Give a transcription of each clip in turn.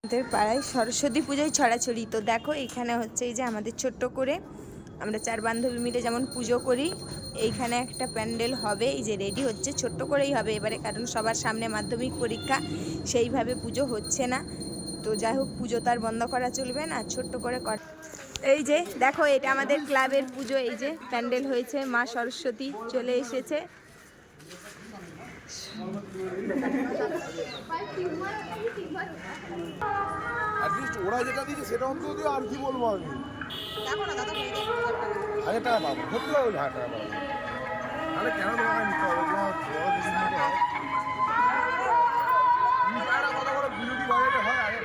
আমাদের পাড়ায় সরস্বতী পুজোয় ছড়াছড়ি। তো দেখো এখানে হচ্ছে এই যে আমাদের ছোট্ট করে আমরা 4 বান্ধবী মিলে যেমন পুজো করি, এইখানে একটা প্যান্ডেল হবে। এই যে রেডি হচ্ছে, ছোট্ট করেই হবে এবারে, কারণ সবার সামনে মাধ্যমিক পরীক্ষা, সেইভাবে পুজো হচ্ছে না। তো যাই হোক, পুজো তো আর বন্ধ করা চলবে না, ছোট্ট করে কর। এই যে দেখো, এটা আমাদের ক্লাবের পুজো। এই যে প্যান্ডেল হয়েছে, মা সরস্বতী চলে এসেছে। ওরা যেটা দিয়েছে সেটা অন্তত আর কি বলবো আমি। হাজার টাকা পাবো, সত্যি পাবো, 1000 টাকা পাবো। তাহলে কেন তোমাকে নিতে হবে? কত বড় বিরোধী বাজারে হয় আগে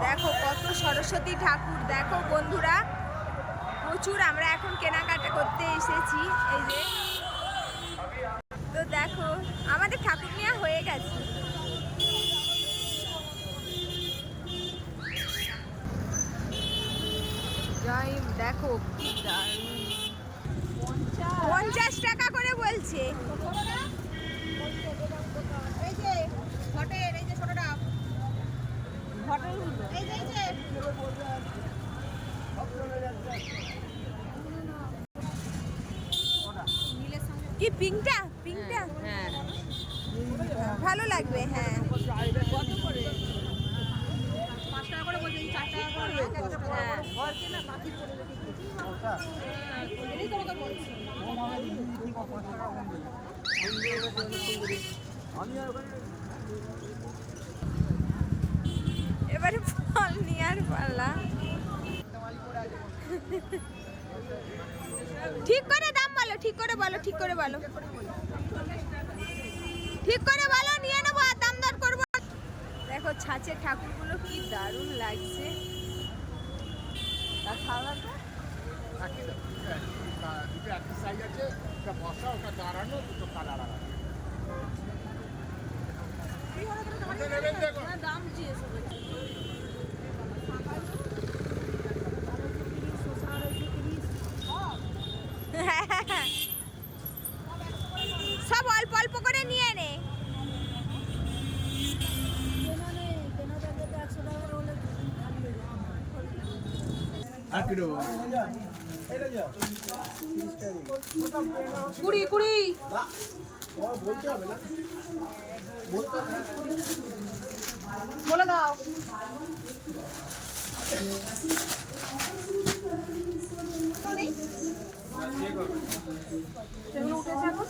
দেখো কত সরস্বতী ঠাকুর, দেখো বন্ধুরা প্রচুর। আমরা এখন কেনাকাটা করতে এসেছি। এই যে তো দেখো আমাদের ঠাকুর নেওয়া হয়ে গেছে। যাই দেখো কি দারুণ, 50 টাকা করে বলছে। এই যে ঘটের, এই যে ছোটটা ঘটের, এই যে কি পিঙ্কটা, পিঙ্কটা হ্যাঁ ভালো লাগবে। হ্যাঁ 5 টাকা করে বলছি, 4 টাকা করে। হ্যাঁ ঘরকে না বাকি করে রেখেছি, এই তোমাকে বলছি। এবারে ফল নেওয়ার পালা। ঠিক করে দাম বলো, ঠিক করে বলো, ঠিক করে বলো, ঠিক করে বলো, নিয়ে নেবো, আর দাম দর করবো। দেখো ছাঁচের ঠাকুরগুলো কি দারুণ লাগছে। দাম সব অল্প অল্প করে নিয়ে নে। কুড়ি কুড়ি বলে দাও। সেগুলো উঠেছে এখন।